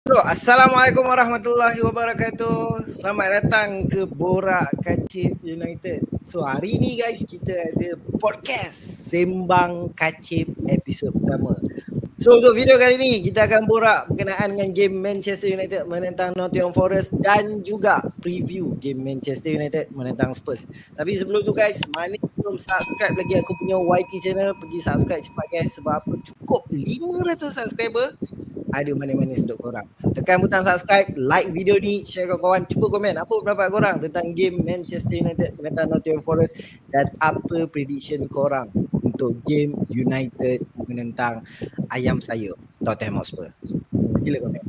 Assalamualaikum warahmatullahi wabarakatuh. Selamat datang ke Borak Kacip United. So hari ni guys, kita ada podcast Sembang Kacip episod pertama. So untuk video kali ni kita akan borak berkenaan dengan game Manchester United menentang Nottingham Forest dan juga preview game Manchester United menentang Spurs. Tapi sebelum tu guys, mana belum subscribe lagi aku punya YT channel, pergi subscribe cepat guys. Sebab apa, cukup 500 subscriber ada manis-manis untuk korang. So tekan butang subscribe, like video ni, share kawan-kawan, cuba komen apa pendapat korang tentang game Manchester United menentang Nottingham Forest dan apa prediction korang untuk game United menentang ayam sayur Tottenham Hotspur. Sila komen.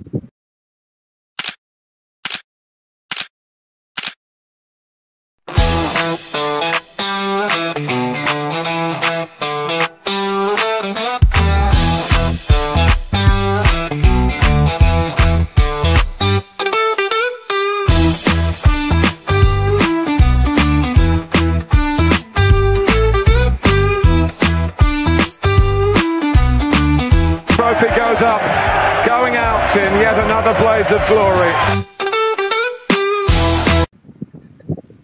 Of glory.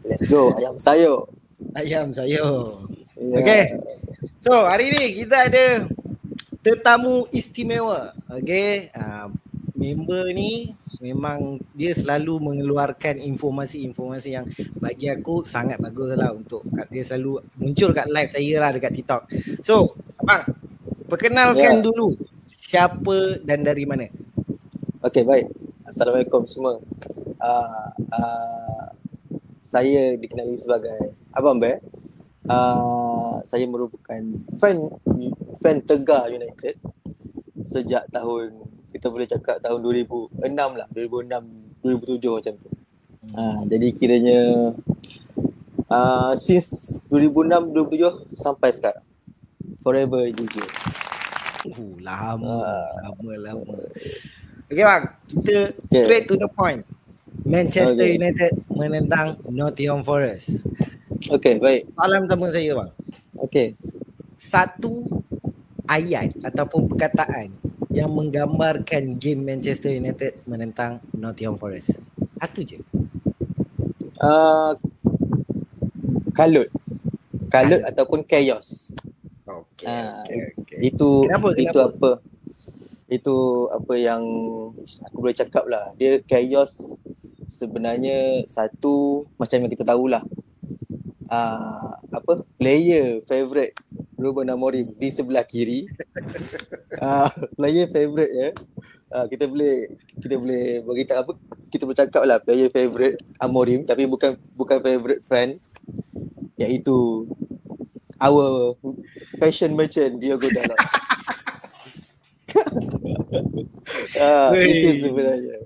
Let's go, ayam sayur. Ayam sayur. Yeah. Okay. So hari ni kita ada tetamu istimewa. Okay. Member ni memang dia selalu mengeluarkan informasi-informasi yang bagi aku sangat bagus lah untuk dia selalu muncul kat live saya lah dekat TikTok. So abang, perkenalkan dulu siapa dan dari mana? Okay, baik. Assalamualaikum semua. Saya dikenali sebagai Abang Bear. Saya merupakan fan tegar United sejak tahun, kita boleh cakap tahun 2006 lah, 2006, 2007 macam tu. Jadi kiranya since 2006, 2007 sampai sekarang. Forever GG. Lama. Okay bang, kita straight to the point. Manchester United menentang Nottingham Forest. Okay, baik. Soalan pertama saya bang. Okay. Satu ayat ataupun perkataan yang menggambarkan game Manchester United menentang Nottingham Forest. Satu je. Kalut ataupun chaos. Okay. Itu Kenapa? Itu apa yang aku boleh cakap lah. Dia chaos sebenarnya satu, macam yang kita tahulah. Player favourite Ruben Amorim di sebelah kiri. Player favourite ya. Kita boleh beritahu apa, kita boleh cakap lah player favourite Amorim, tapi bukan favourite fans, iaitu our passion merchant Diogo Dalot. Itu sebenarnya.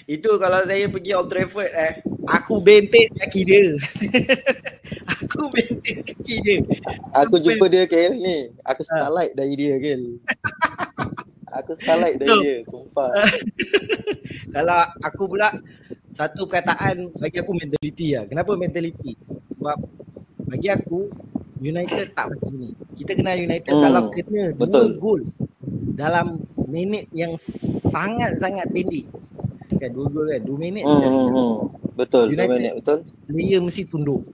Itu kalau saya pergi Old Trafford aku bentis kaki dia. Aku jumpa dia Kel ni. Aku starlight dari dia Kel. Dia, sumpah. Kalau aku pula, satu perkataan bagi aku mentality lah. Kenapa mentality? Sebab bagi aku United tak macam ni. Kita kenal United kalau kena 2 gol dalam minit yang sangat-sangat pendek. Kan 2 gol kan, 2 minit. Betul, United 2 minit betul. Player mesti tunduk.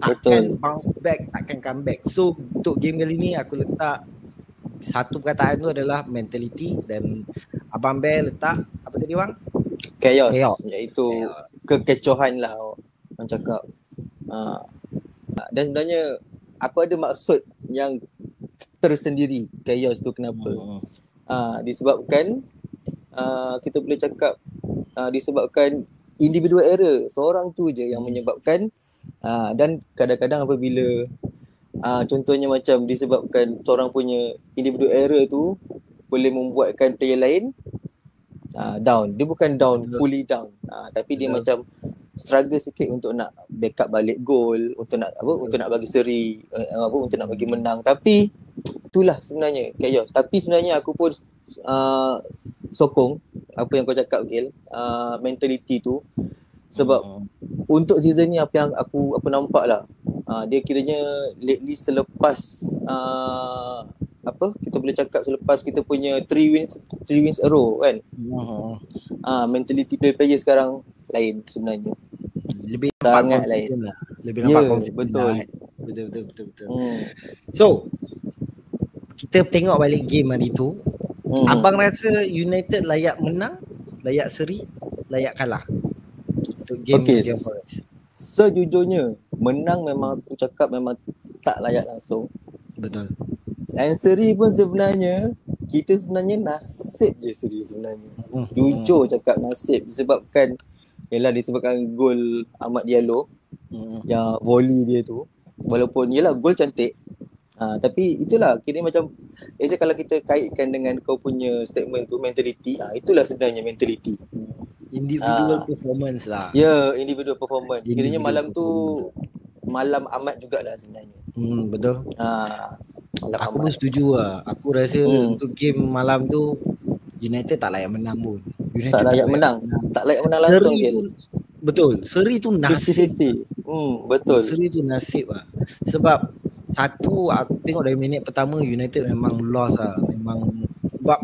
Takkan bounce back, takkan comeback. So untuk game kali ni aku letak satu perkataan tu adalah mentality, dan Abang Bear letak apa tadi bang? Chaos. Iaitu kekecohan lah orang cakap. Dan sebenarnya aku ada maksud yang tersendiri chaos tu kenapa. Disebabkan kita boleh cakap disebabkan individual error seorang tu je yang menyebabkan, dan kadang-kadang apabila contohnya macam disebabkan seorang punya individual error tu boleh membuatkan player lain down. Dia bukan down, fully down, tapi dia macam struggle sikit untuk nak backup balik gol, untuk nak bagi seri, untuk nak bagi menang. Tapi itulah sebenarnya chaos. Tapi sebenarnya aku pun sokong apa yang kau cakap Gil, mentality tu. Sebab untuk season ni apa yang aku nampak lah, dia kiranya lately selepas kita boleh cakap selepas kita punya 3 wins a row kan. Mentality player sekarang lain sebenarnya. Lebih sangat nampak lain lah. Lebih nampak confident betul. lah, betul. So kita tengok balik game hari tu. Abang rasa United layak menang, layak seri, layak kalah untuk game Nottingham Forest? Sejujurnya menang memang aku cakap memang tak layak langsung. Betul. And seri pun sebenarnya kita sebenarnya nasib je seri sebenarnya. Jujur cakap nasib disebabkan disebabkan gol Ahmad Diallo yang volley dia tu. Walaupun gol cantik. Tapi itulah kira macam kalau kita kaitkan dengan kau punya statement tu mentality, itulah sebenarnya mentality. Individual performance lah. Individual performance. Kiranya malam tu malam Ahmad jugalah sebenarnya. Betul. Aku pun Ahmad. setuju lah. Aku rasa untuk game malam tu United tak layak menang pun. United Tak layak menang. Tak layak menang langsung je. Betul. Seri tu nasib. 50-50. Betul. Seri tu nasib lah. Sebab satu, aku tengok dari minit pertama United memang lost lah. Memang sebab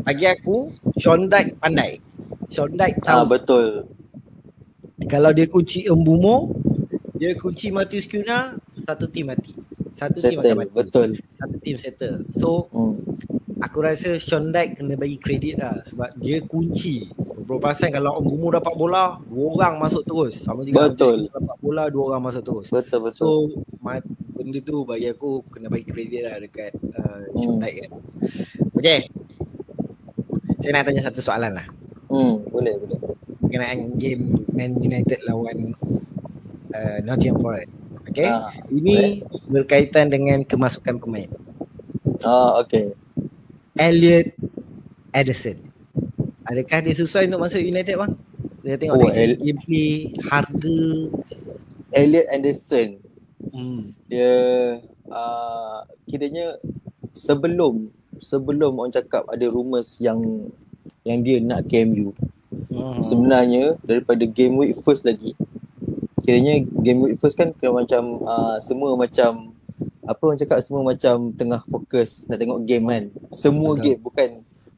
bagi aku Sean Dyche pandai. Sean Dyche tahu. Betul. Kalau dia kunci Mbeumo, dia kunci Matheus Cunha, satu tim mati. Tim akan mati. Betul. Satu tim settle. So aku rasa Sean Dyche kena bagi kredit lah sebab dia kunci. Berapa pasal kalau Mbeumo dapat bola, 2 orang masuk terus. Sama juga Betul. dapat bola, 2 orang masuk terus. Betul. So benda tu bagi aku kena bagi kredit lah dekat Sean Dyche kan. Okay, saya nak tanya satu soalan lah. Boleh. Berkenaan game Man United lawan Nottingham Forest. Okay, ini berkaitan dengan kemasukan pemain. Okay. Elliot Ederson, adakah dia sesuai untuk masuk United bang? Dia tengok dari segi gameplay, harga. Elliot Ederson dia kiranya sebelum orang cakap ada rumours yang dia nak ke MU. Sebenarnya daripada game week first lagi, kiranya game week first kan kira macam semua macam orang cakap semua macam tengah fokus nak tengok game kan. Semua game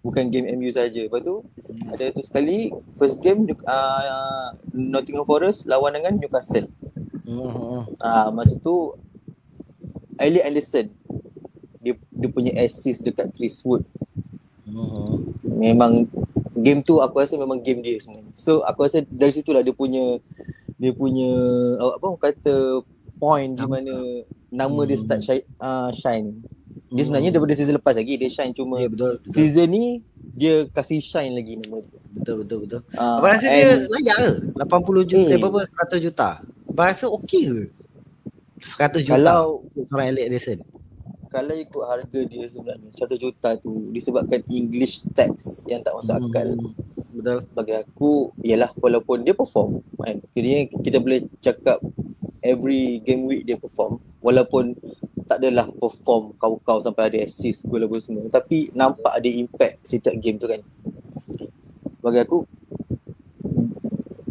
bukan game MU saja. Lepas tu ada tu sekali first game Nottingham Forest lawan dengan Newcastle. Masa tu Elliot Ederson dia punya assist dekat Chris Wood. Memang game tu aku rasa memang game dia sebenarnya. So aku rasa dari situlah dia punya kata point di mana nama dia start shine. Dia sebenarnya daripada season lepas lagi dia shine, cuma betul. Season ni dia kasih shine lagi nama dia. Betul. Abang rasa dia layak ke? 80 juta, berapa 100 juta? Abang rasa okey ke? 100 juta kalau seorang Elliot Ederson. Kalau ikut harga dia sebenarnya 1 juta tu disebabkan English tax yang tak masuk akal. Betul. Bagi aku ialah walaupun dia perform kan. Kiranya kita boleh cakap every game week dia perform, walaupun tak adalah perform kau sampai ada assist gol apa semua, tapi nampak ada impact setiap game tu kan. Bagi aku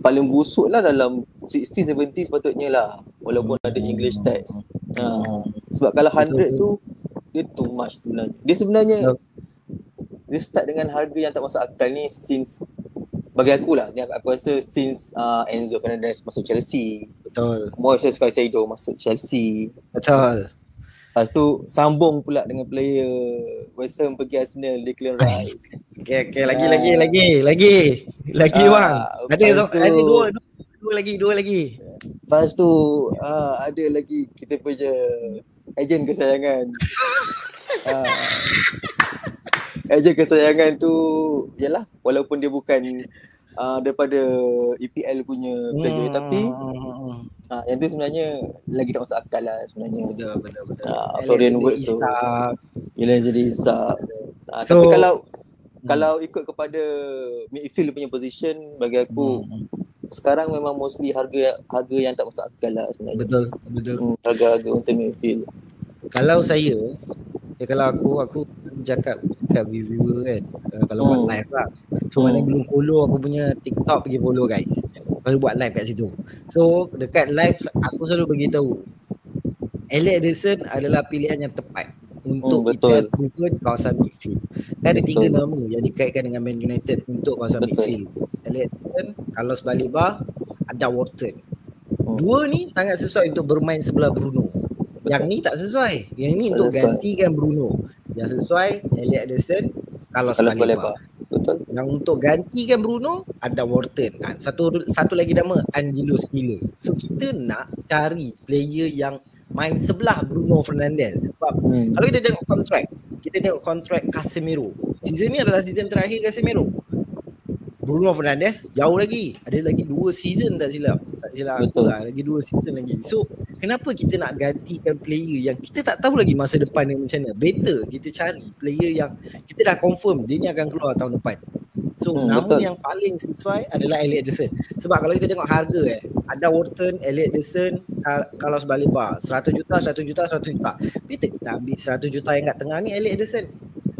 paling busuk lah dalam 60-70 sepatutnya lah, walaupun ada English tax. Sebab kalau 100 tu dia too much sebenarnya. Dia sebenarnya dia start dengan harga yang tak masuk akal ni since, bagi aku lah, aku rasa since Enzo Fernandez masuk Chelsea. Betul. Moises Caicedo masuk Chelsea. Betul. Lepas tu sambung pula dengan player West Ham pergi Arsenal, Declan Rice. Okay, lagi bang. Ada dua lagi. Lepas tu ada lagi kita punya ejen kesayangan. Ejen kesayangan tu yalah, walaupun dia bukan daripada EPL punya player, tapi yang tu sebenarnya lagi tak masuk akal lah sebenarnya. Betul. Florian Wirtz tu Yelah jadi Isak. Tapi kalau ikut kepada midfield punya position, bagi aku sekarang memang mostly harga yang tak masuk akal lah sebenarnya. Betul. Harga untuk midfield. Kalau saya, kalau aku cakap kat viewer kan, kalau buat live lah. So mana belum follow aku punya TikTok, pergi follow guys. Selalu buat live kat situ. So dekat live aku selalu beritahu Elliot Ederson adalah pilihan yang tepat untuk betul. EPL proven kawasan midfield. Kan ada 3 nama yang dikaitkan dengan Man United untuk kawasan midfield. Elliot Anderson, Carlos Baleba, Adam Wharton. Dua ni sangat sesuai untuk bermain sebelah Bruno. Yang ni tak sesuai. Yang ni untuk gantikan Bruno. Yang sesuai Elliot Anderson, Carlos Baleba. Betul. Yang untuk gantikan Bruno ada Wharton. Satu lagi nama Angelo Spiller. So kita nak cari player yang main sebelah Bruno Fernandes. Sebab kalau kita tengok kontrak Casemiro. Season ni adalah season terakhir Casemiro. Bruno Fernandes jauh lagi. Ada lagi 2 season tak silap. Betul lah, lagi 2 season lagi. So kenapa kita nak gantikan player yang kita tak tahu lagi masa depan ni macam mana? Better kita cari player yang kita dah confirm dia ni akan keluar tahun depan. So nama yang paling sesuai adalah Elliot Anderson. Sebab kalau kita tengok harga ada Wharton, Elliot Anderson, Carlos Baleba 100 juta. Kita ambil 100 juta yang kat tengah ni Elliot Anderson.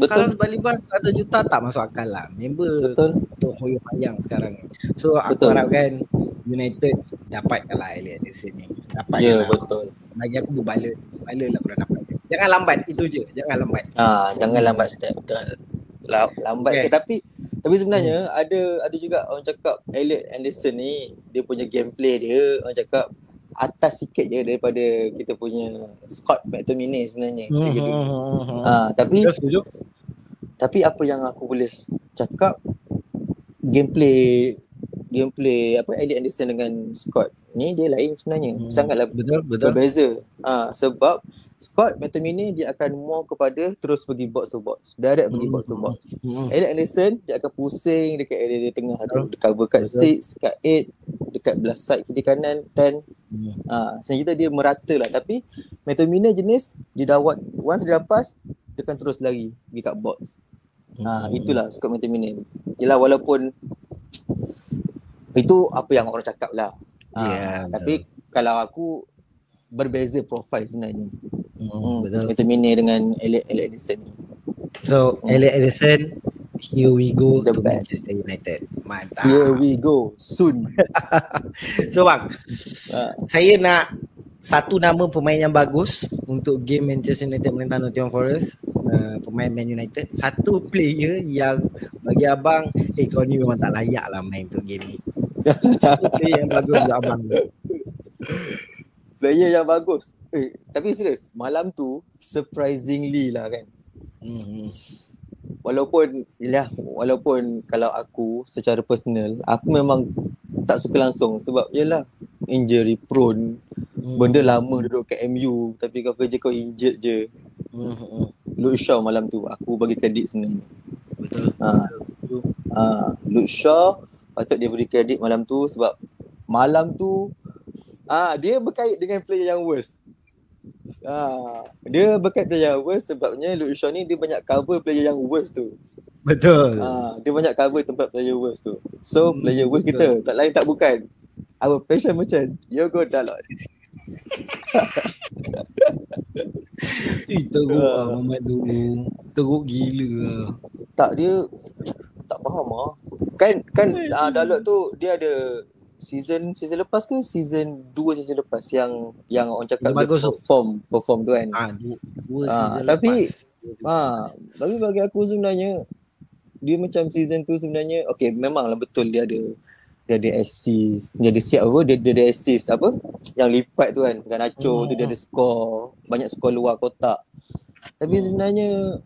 Carlos Baleba 100 juta tak masuk akal lah. Member untuk Hoyo Payang sekarang ni. So aku harapkan United dapatkan lah Elliot Anderson ni. Ya, betul. Bagi aku berbala lah aku dah dapat. Jangan lambat, itu je. Jangan lambat. Jangan lambat step. Lambat tapi sebenarnya ada juga orang cakap Elliot Anderson ni dia punya gameplay dia orang cakap atas sikit je daripada kita punya Scott McTominay sebenarnya. Tapi apa yang aku boleh cakap gameplay Elliot Anderson dengan Scott ni dia lain sebenarnya. Sangatlah betul. Berbeza. Sebab Scott McTominay dia akan more kepada terus pergi box to box. Direct pergi box to box. Elliot Anderson dia akan pusing dekat area tengah tu. Dia cover kat 6, kat 8, dekat belah side kiri kanan 10. Macam kita dia merata lah. Tapi McTominay jenis dia dah once dia lepas dia akan terus lari pergi kat box. Itulah Scott McTominay. Yelah walaupun itu apa yang orang cakap lah. Tapi kalau aku berbeza profil sebenarnya. Betul. McTominay dengan Elliot Anderson. So Elliot Anderson, here we go to Manchester United. Mantap. Here we go soon. So bang, saya nak satu nama pemain yang bagus untuk game Manchester United menentang Nottingham Forest, pemain Man United. Satu player yang bagi abang, kau ni memang tak layak lah main untuk game ni. Satu player yang bagus untuk abang. Player yang bagus. Tapi serius, malam tu surprisingly lah kan. Walaupun kalau aku secara personal, aku memang tak suka langsung sebab yalah injury prone. Benda lama duduk kat MU tapi kau kerja kau injured je. Luke Shaw malam tu aku bagi kredit sebenarnya. Betul. Luke Shaw patut dia beri kredit malam tu sebab malam tu dia berkait dengan player yang worst. Dia berkait player yang worst sebabnya Luke Shaw ni dia banyak cover player yang worst tu. Betul. Dia banyak cover tempat player worst tu. So player worst kita tak lain tak bukan our passion merchant Diogo Dalot. Teruk Muhammad tu. Teruk gila lah. Tak, dia tak faham lah. Kan Dalot tu dia ada season lepas ke season 2 season lepas yang orang cakap dia perform tu kan. Dua season tapi lepas. tapi bagi aku sebenarnya dia macam season tu sebenarnya okey memanglah betul dia ada assist, dia ada siap apa, dia ada assist apa yang lipat tu kan, Garnacho tu dia ada score, banyak skor luar kotak. Tapi sebenarnya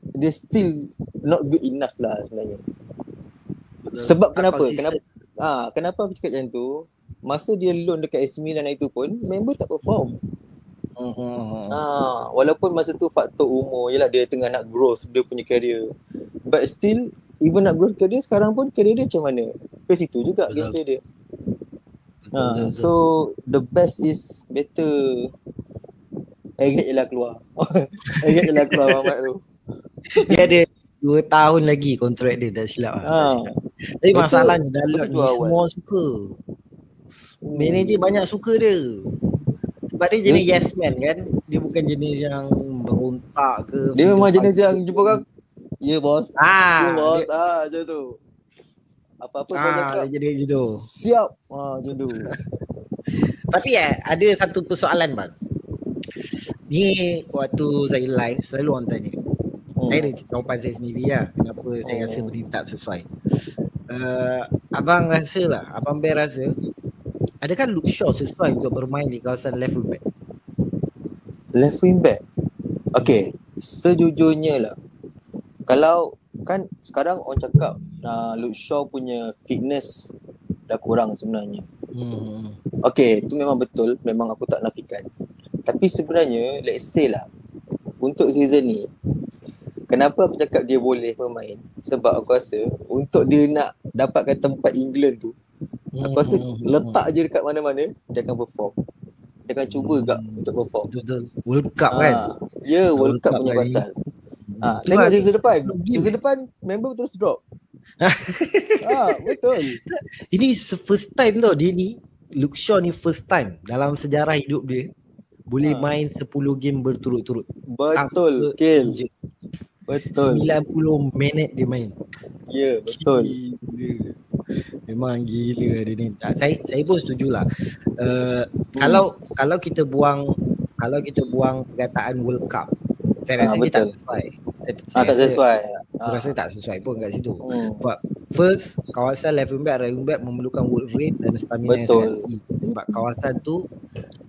dia still not good enough lah sebenarnya. Betul. Sebab kenapa aku cakap macam tu, masa dia loan dekat AC Milan itu pun member tak perform. Walaupun masa tu faktor umur, yalah dia tengah nak growth dia punya career, but still even nak growth career sekarang pun career dia macam mana ke situ juga gameplay dia. So the best is better Agate je lah keluar. Agate je lah keluar Mamat tu. Dia ada 2 tahun lagi kontrak dia tak silap lah. Tapi masalahnya Dalot ni semua suka. Manager banyak suka dia. Sebab dia jenis yes man kan. Dia bukan jenis yang berontak ke. Dia memang jenis yang jumpa orang, ya bos. Ya bos. Macam tu. Apa-apa kau cakap. Dia jenis gitu. Siap. Macam tu. Tapi ada satu persoalan bang. Ni waktu saya live selalu orang tanya. Saya ada jawapan saya sendiri lah. Kenapa saya rasa benda ni tak sesuai. Abang rasa lah, Abang Bear rasa, adakah Luke Shaw sesuai untuk bermain di kawasan left wing back? Left wing back? Okay, sejujurnya lah. Kalau kan sekarang orang cakap Luke Shaw punya fitness dah kurang sebenarnya. Okay, itu memang betul. Memang aku tak nafikan. Tapi sebenarnya, let's say lah, untuk season ni, kenapa aku cakap dia boleh bermain? Sebab aku rasa untuk dia nak dapatkan tempat England tu, aku rasa letak je dekat mana-mana, dia akan perform. Dia akan cuba juga untuk perform. Betul. World Cup kan? Ya, World Cup punya pasal. Tengok season depan. Season depan member terus drop. Betul. Ini first time tau dia ni, Luke Shaw ni first time dalam sejarah hidup dia boleh main 10 game berturut-turut. Betul, Kill. Betul. 90 minit dia main. Ya, betul. Gila. Memang gila dia ni. Saya pun setujulah. Kalau kita buang perkataan World Cup, saya rasa dia tak sesuai. Tak sesuai. Aku rasa tak sesuai pun kat situ. Sebab first, kawasan left wing back, right wing back memerlukan work rate dan stamina yang sangat tinggi. Sebab kawasan tu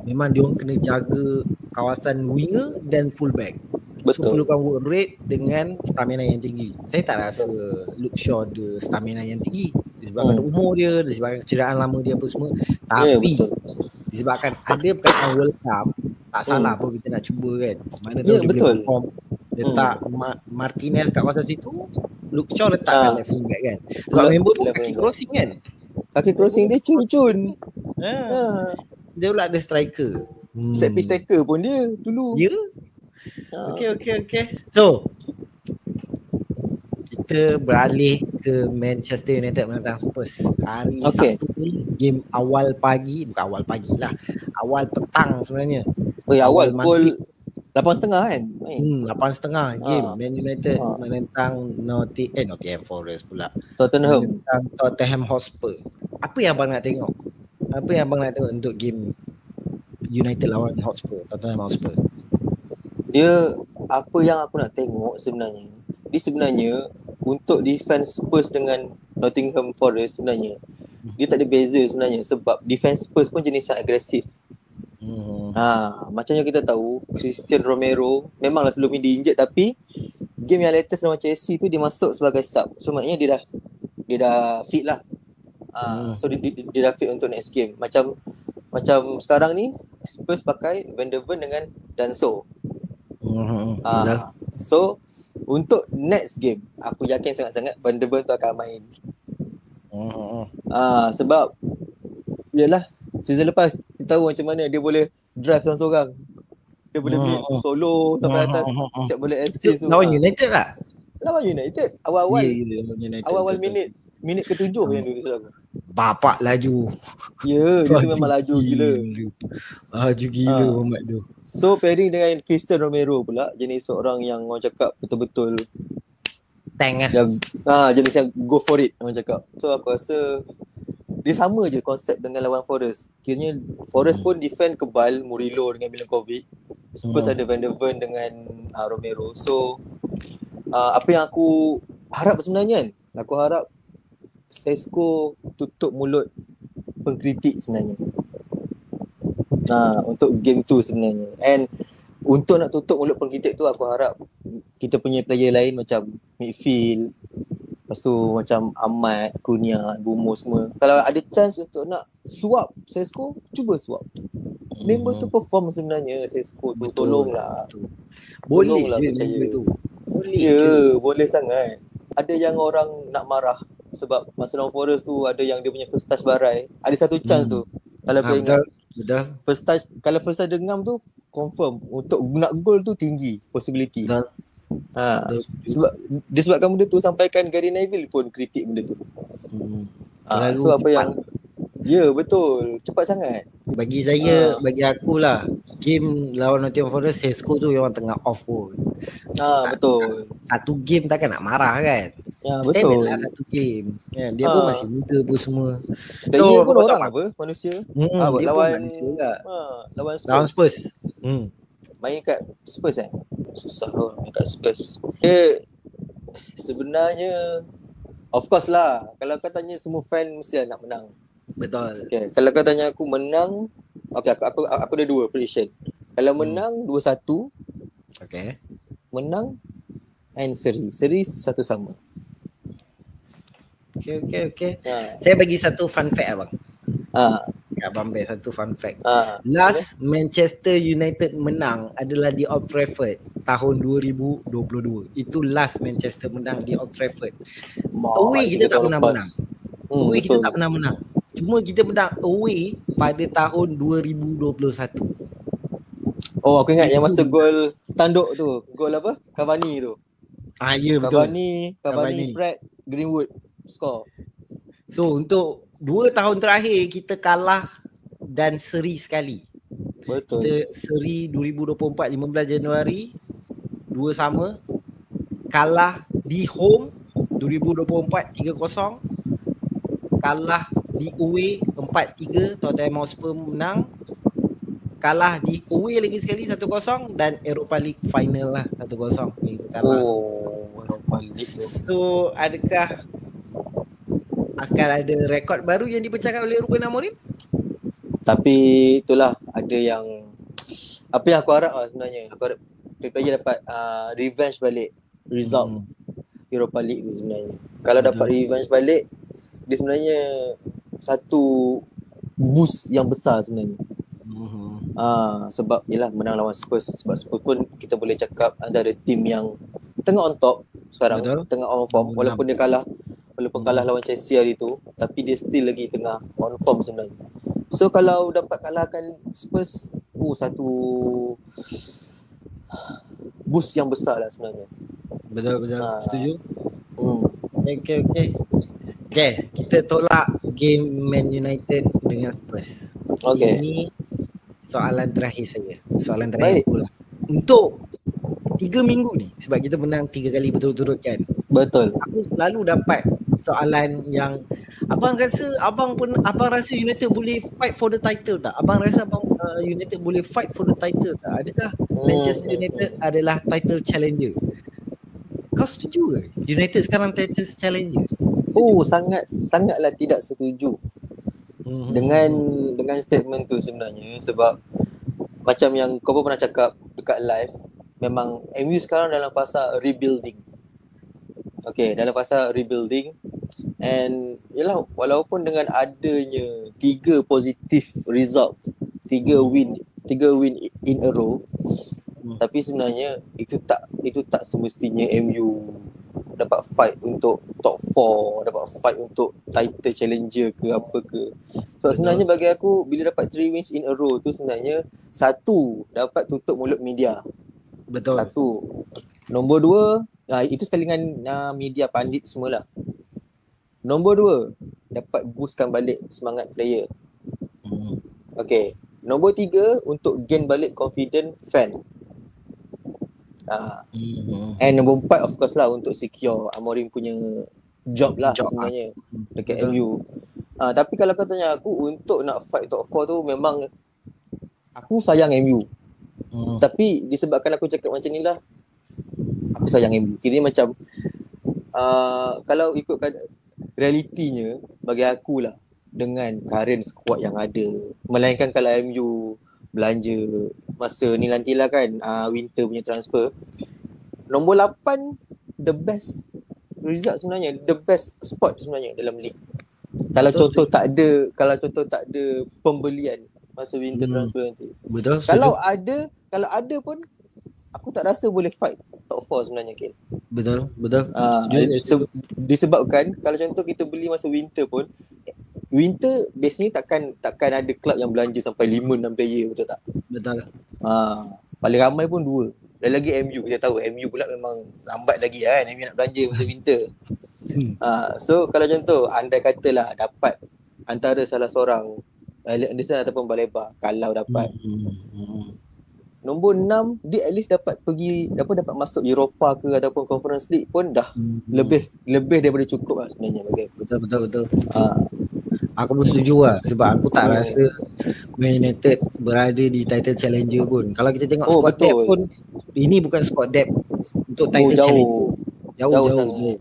memang dia orang kena jaga kawasan winger dan full back. So perlukan work rate dengan stamina yang tinggi. Saya tak rasa Luke Shaw ada stamina yang tinggi disebabkan umur dia, disebabkan kecederaan lama dia apa semua. Tapi disebabkan ada perkataan World Cup, tak salah pun kita nak cuba kan. Mana tahu dia boleh perform. Letak Martinez kat kawasan situ, Luke Shaw letakkan left wing back kan. Sebab member pun kaki crossing kan. Kaki crossing dia cun-cun. Dia pula ada striker. Set piece striker pun dia dulu. Ya. Okay. So, kita beralih ke Manchester United menentang Spurs. Hari Sabtu ni, game awal pagi, bukan awal pagi lah, awal petang sebenarnya. Awal pukul 8.30 kan? 8.30 game Man United menentang Nottingham Forest pula. Tottenham Hotspur. Apa yang abang nak tengok? Apa yang abang nak tengok untuk game United lawan Tottenham Hotspur? Dia, apa yang aku nak tengok sebenarnya, dia sebenarnya untuk defense Spurs dengan Nottingham Forest sebenarnya dia tak ada beza sebenarnya, sebab defense Spurs pun jenis yang agresif. Macam yang kita tahu, Christian Romero memanglah sebelum ni diinjet, tapi game yang latest lawan Chelsea tu dia masuk sebagai sub. So maknanya dia dah fit lah. So dia dah fit untuk next game. Macam sekarang ni Spurs pakai Van de Ven dengan Danso. So untuk next game aku yakin sangat-sangat Van de Ven tu akan main. Sebab yalah, season lepas kita tahu macam mana dia boleh drive seorang-seorang. Dia boleh mid solo sampai atas, siap boleh assist. Lawan United lah. Lawan United awal-awal minit ke-7 yang tu aku. Bapak laju. Ya, dia memang laju gila. Laju gila Muhammad tu. So pairing dengan Christian Romero pula, jenis seorang yang orang cakap betul-betul tank lah. Yang jenis yang go for it orang cakap. So aku rasa dia sama je konsep dengan lawan Forest. Kiranya Forest pun defend kebal, Murillo dengan Milinkovic. Spurs ada Van de Ven dengan Romero. So apa yang aku harap sebenarnya kan, aku harap Sesko tutup mulut pengkritik sebenarnya. Untuk game tu sebenarnya. And untuk nak tutup mulut pengkritik tu, aku harap kita punya player lain macam midfield, lepas tu macam Ahmad, Kunia, Bumo semua, kalau ada chance untuk nak swap Sesko, cuba swap. Member tu perform sebenarnya. Sesko tu tolonglah. Boleh je member tu. Boleh sangat. Ada yang orang nak marah sebab masa lawan Forest tu ada yang dia punya first touch barai. Ada satu chance tu. Kalau kau ingat. Betul. Kalau first touch dengam tu confirm untuk nak gol tu tinggi possibility. Sebab disebabkan benda tu, sampaikan Gary Neville pun kritik benda tu. So apa yang betul, cepat sangat. Bagi saya, bagi aku lah, game lawan Nottingham Forest, Sesko tu yang tengah off pun. Betul. Satu game takkan nak marah kan. Betul lah satu game. Dia pun masih muda pun semua. Dan dia pun orang manusia. Dia lawan manusia lah. Lawan Spurs. main kat Spurs susah kot main kat Spurs. Dia sebenarnya of course lah, kalau kau tanya semua fan mesti nak menang. Betul. Okay, kalau kau tanya aku menang, okay, aku ada dua prediction. Kalau menang 2-1, Okay. menang and seri satu sama. Okay. Saya bagi satu fun fact abang. Abang bagi satu fun fact. Last Manchester United menang adalah di Old Trafford tahun 2022. Itu last Manchester menang di Old Trafford. Away kita tak pernah menang. Away kita tak pernah menang. Cuma kita menang away pada tahun 2021. Oh, aku ingat yang masa gol tanduk tu. Gol apa? Cavani tu. Ya betul. Cavani, Fred, Greenwood score. So untuk 2 tahun terakhir kita kalah dan seri sekali. Betul. Kita seri 2024 15 Januari 2 sama. Kalah di home 2024 3-0. Kalah di away 4-3, Tottenham Hotspur menang. Kalah di away lagi sekali 1-0 dan Europa League final lah 1-0 kita kalah. Europa League. So adakah akan ada rekod baru yang dipecahkan oleh Ruben Amorim? Tapi itulah ada yang apa yang aku harap sebenarnya. Aku harap player dapat revenge balik result Europa League tu sebenarnya. Kalau dapat revenge balik, dia sebenarnya satu boost yang besar sebenarnya. Sebab yelah menang lawan Spurs. Sebab Spurs pun kita boleh cakap antara tim yang tengah on top sekarang. Betul. Tengah on form. Walaupun dia kalah lawan Chelsea hari tu, tapi dia still lagi tengah on form sebenarnya. So kalau dapat kalahkan Spurs, satu boost yang besar lah sebenarnya. Betul. Setuju. Okay, kita tolak game Man United dengan Spurs. Okay. Ini soalan terakhir saya. Soalan terakhir aku lah. Untuk 3 minggu ni, sebab kita menang 3 kali berturut-turut kan. Betul. Aku selalu dapat soalan yang abang rasa United boleh fight for the title tak? Abang rasa United boleh fight for the title tak? Adakah Manchester United adalah title challenger? Kau setuju ke United sekarang title challenger? Sangatlah tidak setuju dengan statement tu sebenarnya. Sebab macam yang kau pun pernah cakap dekat live, memang MU sekarang dalam fasa rebuilding. Okay, dalam fasa rebuilding. And yalah, walaupun dengan adanya 3 positif result, 3 win in a row, tapi sebenarnya itu tak semestinya MU dapat fight untuk top 4, dapat fight untuk title challenger ke apa ke. So sebenarnya bagi aku, bila dapat 3 wins in a row tu sebenarnya, satu, dapat tutup mulut media. Betul. Satu. Nombor 2, itu sekali dengan media pandit semualah. Nombor 2, dapat boostkan balik semangat player. Okay. Nombor 3, untuk gain balik confident fan. And nombor 4 of course lah, untuk secure Amorim punya job sebenarnya dekat MU. Tapi kalau kau tanya aku, untuk nak fight top 4 tu memang aku sayang MU. Tapi disebabkan aku cakap macam ni lah, aku sayang MU. Kira macam kalau ikutkan realitinya, bagi aku lah, dengan current squad yang ada, melainkan kalau MU belanja masa ni nantilah kan, winter punya transfer, nombor 8 the best result sebenarnya, the best spot sebenarnya dalam league. Kalau contoh tak ada pembelian masa winter transfer nanti. Betul. Kalau ada pun aku tak rasa boleh fight top 4 sebenarnya, Ken. Betul. Disebabkan kalau contoh kita beli masa winter pun, winter biasanya takkan ada club yang belanja sampai 5-6 player, betul tak? Betul. Paling ramai pun 2. Dan lagi MU, kita tahu MU pula memang lambat lagi kan, MU nak belanja masa winter. So kalau contoh andai katalah dapat antara salah seorang Elliot Anderson ataupun Baleba, kalau dapat nombor 6, dia at least dapat masuk Europa ke ataupun Conference League pun dah lebih daripada cukup lah sebenarnya bagi aku. Betul. Aku pun setuju lah, sebab aku tak rasa Man United berada di title challenger pun. Kalau kita tengok squad betul. depth pun, ini bukan squad depth untuk title challenger.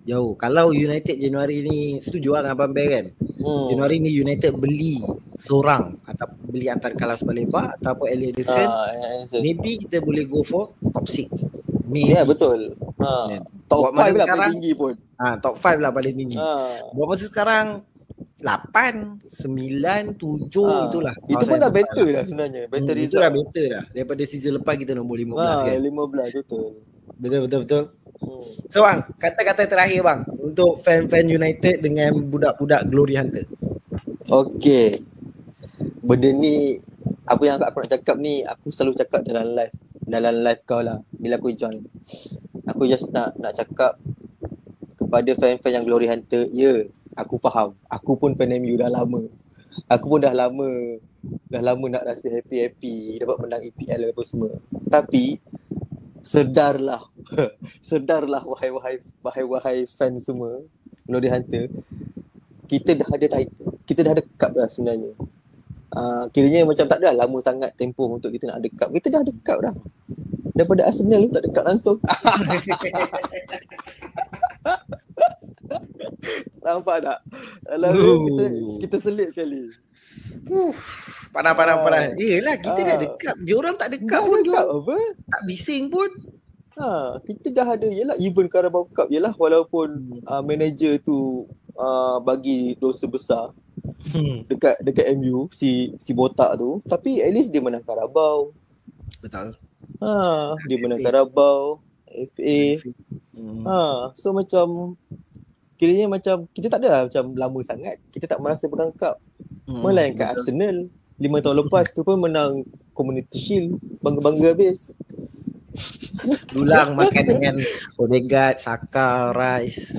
Jauh. Kalau United Januari ni, setuju lah dengan Abang Bear kan? Januari ni United beli seorang atau beli antara Carlos Baleba ataupun Elliot Anderson. Maybe kita boleh go for top 6. Ya, betul. Top 5 lah paling tinggi pun. Top 5 lah paling tinggi. Buat masa sekarang 8, 9, 7 itulah. Itu pun dah better dah sebenarnya. Better result. Itu dah better dah. Daripada season lepas kita nombor 15 kan. 15 betul. Betul. So bang, kata-kata terakhir bang untuk fan-fan United dengan budak-budak Glory Hunter. Okay. Benda ni, apa yang aku nak cakap ni, aku selalu cakap dalam live kau lah bila aku join. Aku just nak cakap kepada fan-fan yang Glory Hunter, aku faham. Aku pun fan MU dah lama. Aku pun dah lama nak rasa happy dapat menang EPL apa semua. Tapi sedarlah wahai fan semua Glory Hunter, kita dah ada title, kita dah ada cup dah sebenarnya. Kiranya macam tak dah lama sangat tempoh untuk kita nak ada cup. Kita dah ada cup dah. Daripada Arsenal tak ada cup langsung. Nampak tak? Kita selit sekali. Panas. Yelah, kita dah ada cup. Diorang tak ada cup pun. Tak bising pun. Kita dah ada, yelah, even Carabao Cup, yelah, walaupun manager tu bagi dosa besar dekat MU, si botak tu, tapi at least dia menang Carabao. Betul. Dia menang Carabao, FA. So macam kiranya macam kita tak ada lah macam lama sangat kita tak merasa pegang cup. Melainkan Arsenal 5 tahun lepas tu pun menang Community Shield, bangga-bangga habis. Ulang makan dengan Odegaard, Saka, Rice.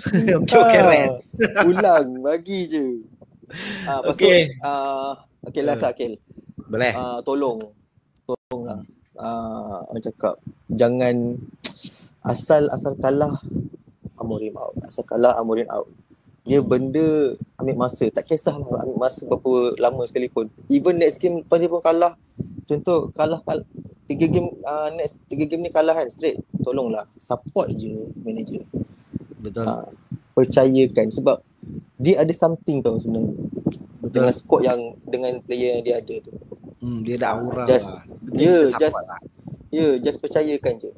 Rest. Ulang bagi je. Okay. Last Akil. Boleh. Tolonglah. Orang cakap jangan asal kalah Amorim out. Dia benda ambil masa. Tak kisahlah ambil masa berapa lama sekalipun. Even next game lepas dia pun kalah. Contoh kalah 3 game next 3 game ni kalah kan straight. Tolonglah support je manager. Betul. Percayakan sebab dia ada something tau sebenarnya. Betul. Dengan squad yang dengan player yang dia ada tu. Dia ada aura just lah. Just percayakan je.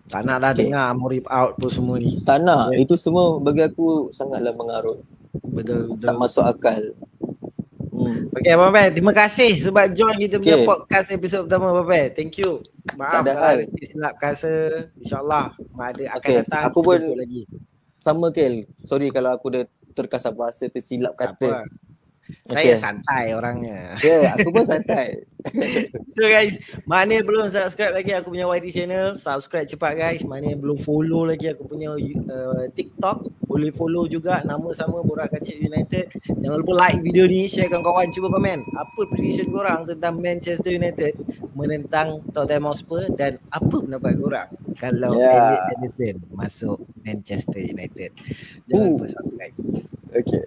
Tak nak dah dengar Amorim out pun semua ni. Tak nak. Itu semua bagi aku sangatlah mengarut. Betul. Tak masuk akal. Okay Abang Pai, terima kasih sebab join kita punya podcast episod pertama Abang Pai. Thank you. Maaf kalau silap kasa. InsyaAllah akan datang. Aku pun lagi. Sama Kel. Sorry kalau aku dah terkasar bahasa, tersilap kata. Saya santai orangnya. Aku pun santai. So guys, mana belum subscribe lagi aku punya YT channel, subscribe cepat guys. Mana belum follow lagi aku punya TikTok, boleh follow juga, nama sama Borak Kacip United. Jangan lupa like video ni, share kawan-kawan, cuba komen apa prediction korang tentang Manchester United menentang Tottenham Hotspur dan apa pendapat korang kalau Elliot Anderson masuk Manchester United. Jangan lupa subscribe. Okay.